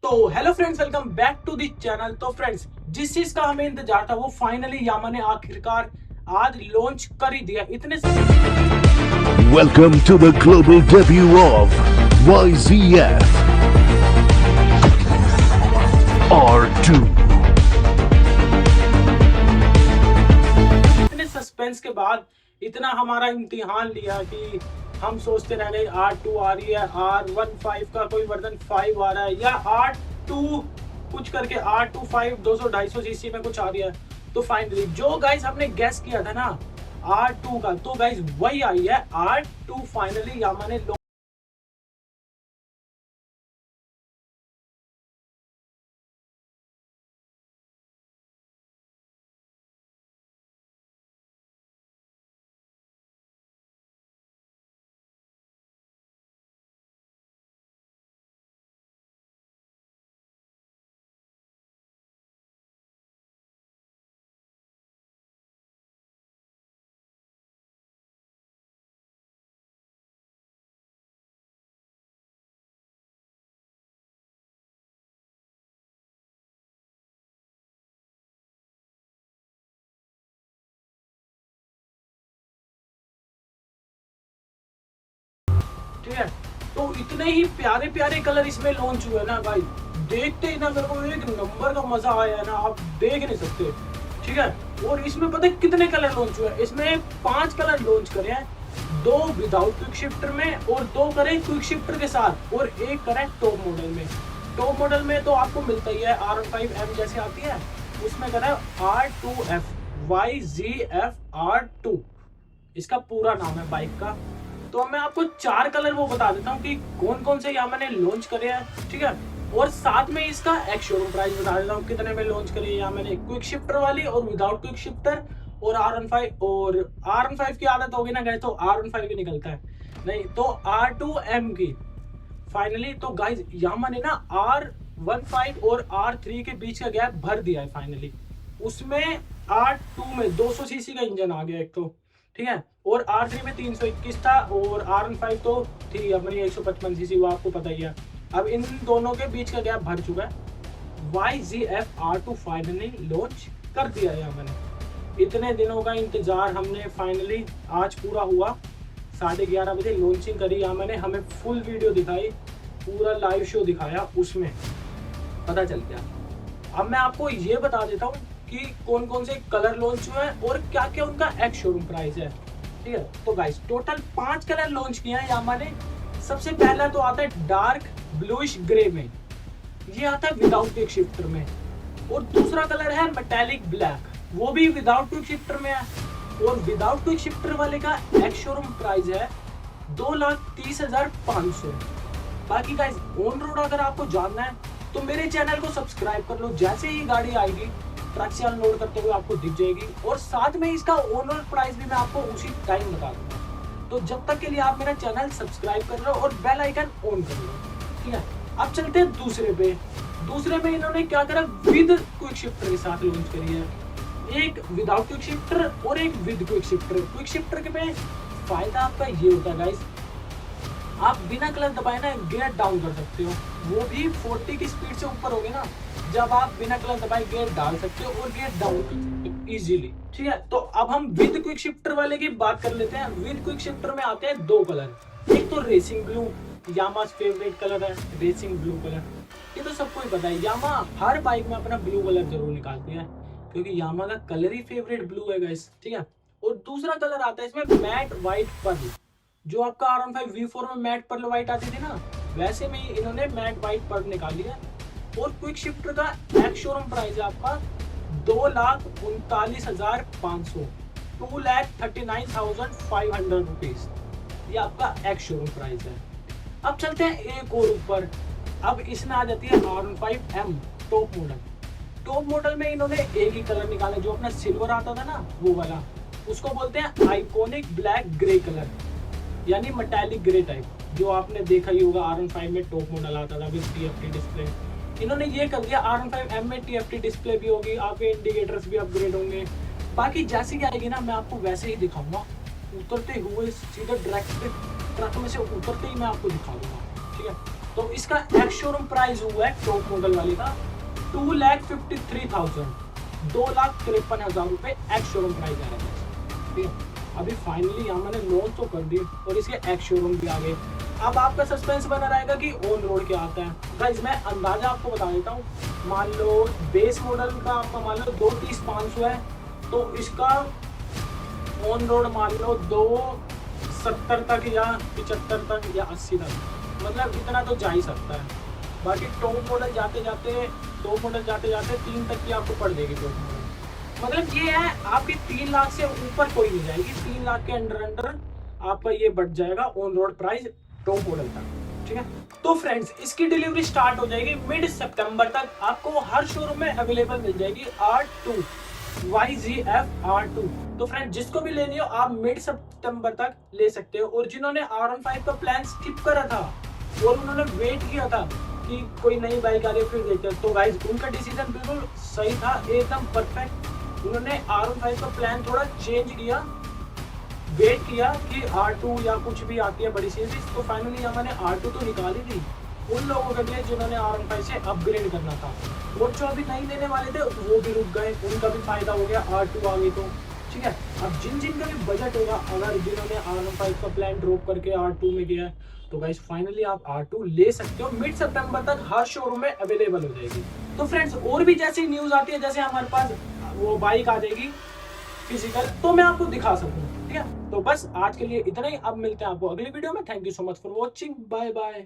तो hello friends, welcome back to the channel. तो friends, जिस चीज का हमें इंतजार था वो फाइनली यामा ने आखिरकार आज लॉन्च कर ही दिया। इतने Welcome to the global debut of YZF R2. Suspense के बाद इतना हमारा इम्तिहान लिया कि हम सोचते रह गए R2 आ रही है, R15 का कोई वर्जन 5 आ रहा है या R2 कुछ करके R25 200-250 सीसी में कुछ आ रही है। तो फाइनली जो गाइस हमने गेस किया था ना R2 का, तो गाइस वही आई है R2। फाइनली यामा ने ठीक है। तो इतने ही प्यारे प्यारे कलर इसमें लॉन्च हुए ना भाई, देखते ही ना मेरे को एक नंबर का मजा आया ना, आप देख नहीं सकते। ठीक है। और इसमें पता है कितने कलर लॉन्च हुए? इसमें 5 कलर लॉन्च करे हैं, 2 विदाउट क्विक शिफ्टर में और 2 करे क्विक शिफ्टर के साथ और 1 करे टॉप मॉडल में। टॉप मॉडल में तो आपको मिलता ही है R15M जैसे आती है, उसमें करा R2F YZF R2 इसका पूरा नाम है बाइक का। तो मैं आपको 4 कलर वो बता देता हूँ कि कौन कौन से यामा ने लॉन्च करे हैं। ठीक है। और साथ में इसका एक शोरूम प्राइस बता देता हूँ कितने में लॉन्च करे हैं यामा ने, क्विक शिफ्टर वाली और विदाउट क्विक शिफ्टर और R15। और R15 की आदत होगी ना गाइस, तो R15 भी निकलता है नहीं तो R2M की। फाइनली तो गाइस यामा ने ना R15 और R3 के बीच का गैप भर दिया है फाइनली। उसमें R2 में 200 सीसी का इंजन आ गया एक तो, ठीक है। और R3 में 321 था और R15 तो थी अपनी 155 सीसी, वो आपको पता ही है। अब इन दोनों के बीच का गैप भर चुका है। YZF R2 फाइनली लॉन्च कर दिया है मैंने। इतने दिनों का इंतजार हमने फाइनली आज पूरा हुआ। 11:30 बजे लॉन्चिंग करी या मैंने, हमें फुल वीडियो दिखाई, पूरा लाइव शो दिखाया, उसमें पता चल गया। अब मैं आपको ये बता देता हूँ कि कौन कौन से कलर लॉन्च हुए हैं और क्या क्या उनका एक्स शोरूम प्राइस है। ठीक है। तो गाइस टोटल 5 कलर लॉन्च किए हैं यामा ने। सबसे पहला तो आता है डार्क ब्लूइश ग्रे में, ये आता है विदाउट क्विक शिफ्टर में। और दूसरा कलर है मेटालिक ब्लैक, वो भी विदाउट क्विक शिफ्टर में है। और विदाउट क्विक शिफ्टर वाले का एक्स शोरूम प्राइस है 2,30,500। बाकी गाइस ऑन रोड अगर आपको जानना है तो मेरे चैनल को सब्सक्राइब कर लो, जैसे ही गाड़ी आएगी ट्रक से अनलोड करते हुए आपको दिख जाएगी। और साथ में इसका ऑन रोड प्राइस भी मैं आपको उसी टाइम बता दूंगा। तो जब तक के लिए आप मेरा चैनल सब्सक्राइब कर लो और बेल आइकन ऑन कर लो। ठीक है। अब चलते हैं दूसरे पे। दूसरे में इन्होंने क्या करा, विद क्विक शिफ्टर के साथ लॉन्च करी है। एक विदाउट क्विक शिफ्टर और एक with quick shifter. Quick shifter के में फायदा आपका ये होता है गाइस, आप बिना क्लच दबाए ना गियर डाउन कर सकते हो। वो भी 40 की स्पीड से ऊपर होगी ना, जब आप बिना क्लच दबाए गियर डाल सकते हो और गियर डाउन कर सकते हो इजीली। ठीक है। तो अब हम विद क्विक शिफ्टर वाले की बात कर लेते हैं। विद क्विक शिफ्टर में आते हैं 2 कलर। एक तो रेसिंग ब्लू, यामा's फेवरेट कलर है रेसिंग ब्लू कलर। ये तो सबको ही पता है, यामा हर बाइक में अपना ब्लू कलर जरूर निकालती है क्योंकि यामा का कलर ही फेवरेट ब्लू है गाइस। ठीक है। और दूसरा कलर आता है इसमें मैट व्हाइट पर्ल, जो आपका R15 V4 में मैट पर्ल व्हाइट आती थी ना, वैसे में इन्होंने मैट व्हाइट पर्ल निकाली है। और क्विक शिफ्टर का एक्स शोरूम प्राइस है आपका 2,39,500, 2,39,500 रुपीज, ये आपका एक्स शोरूम प्राइस है। अब चलते हैं एक और ऊपर। अब इसमें आ जाती है R15M top model. Top model में इन्होंने एक ही कलर निकाला, जो अपना सिल्वर आता था ना वो वाला, उसको बोलते हैं आइकॉनिक ब्लैक ग्रे कलर, यानी मेटालिक ग्रे टाइप, जो आपने देखा ही होगा R15 में टॉप मॉडल आता था विद TFT डिस्प्ले। इन्होंने ये कर दिया R15M में TFT डिस्प्ले भी होगी, आपके इंडिकेटर्स भी अपग्रेड होंगे। बाकी जैसे कि आएगी ना मैं आपको वैसे ही दिखाऊंगा, उतरते हुए सीधे डायरेक्ट ट्रक में से उतरते ही मैं आपको दिखा दूंगा। ठीक है। तो इसका एक्स शोरूम प्राइस हुआ है टॉप मॉडल वाले का 2,53,000, 2,53,000 रुपए एक्स शोरूम प्राइस आ रहा है। ठीक है, अभी फाइनली यहाँ मैंने लॉन्च तो कर दी और इसके एक्स शोरूम भी आ गए। अब आपका सस्पेंस बना रहेगा कि ऑन रोड क्या आता है। गाइस मैं अंदाजा आपको बता देता हूँ, मान लो बेस मॉडल का आपका मान लो 2,30,500 है, तो इसका ऑन रोड मान लो 2,70 तक या 75 तक या 80 तक, मतलब इतना तो जा ही सकता है। बाकी टॉप मॉडल जाते जाते 3 तक की आपको पड़ जाएगी टॉप मॉडल। मतलब ये है आपकी 3 लाख से ऊपर कोई नहीं जाएगी, 3 लाख के अंडर आपका ये बढ़ जाएगा on road price top model तक। ठीक है, तो फ्रेंड्स इसकी डिलीवरी स्टार्ट हो जाएगी मिड सितंबर तक, आपको हर शोरूम में अवेलेबल मिल जाएगी R2 YZF R2। तो फ्रेंड जिसको भी लेनी हो आप मिड सितंबर तक ले सकते हो। और जिन्होंने R15 का प्लान स्किप करा था और उन्होंने वेट किया था कि कोई नई बाइक आ रही है फिर देखते हैं, तो गाइस उनका डिसीजन बिल्कुल सही था, एकदम परफेक्ट। उन्होंने R15 का प्लान थोड़ा चेंज किया, वेट किया कि R2 या कुछ भी आती है बड़ी सीरीज, तो फाइनली मैंने R2 तो निकाली थी उन लोगों के लिए जिन्होंने R15 से अपग्रेड करना था। और जो अभी नहीं लेने वाले थे वो भी रुक गए, उनका भी फायदा हो गया, R2 आ गई तो। ठीक है, अब जिनका भी बजट होगा, अगर जिन्होंने R15 का प्लान ड्रॉप करके R2 में गया तो गाइस फाइनली आप R2 ले सकते हो। मिड सितंबर तक हर शोरूम में अवेलेबल हो जाएगी। तो फ्रेंड्स और भी जैसी न्यूज आती है, जैसे हमारे पास वो बाइक आ जाएगी फिजिकल, तो मैं आपको दिखा सकूं। ठीक है, तो बस आज के लिए इतना ही, अब मिलते हैं आपको अगली वीडियो में। Thank you so much for watching, bye bye.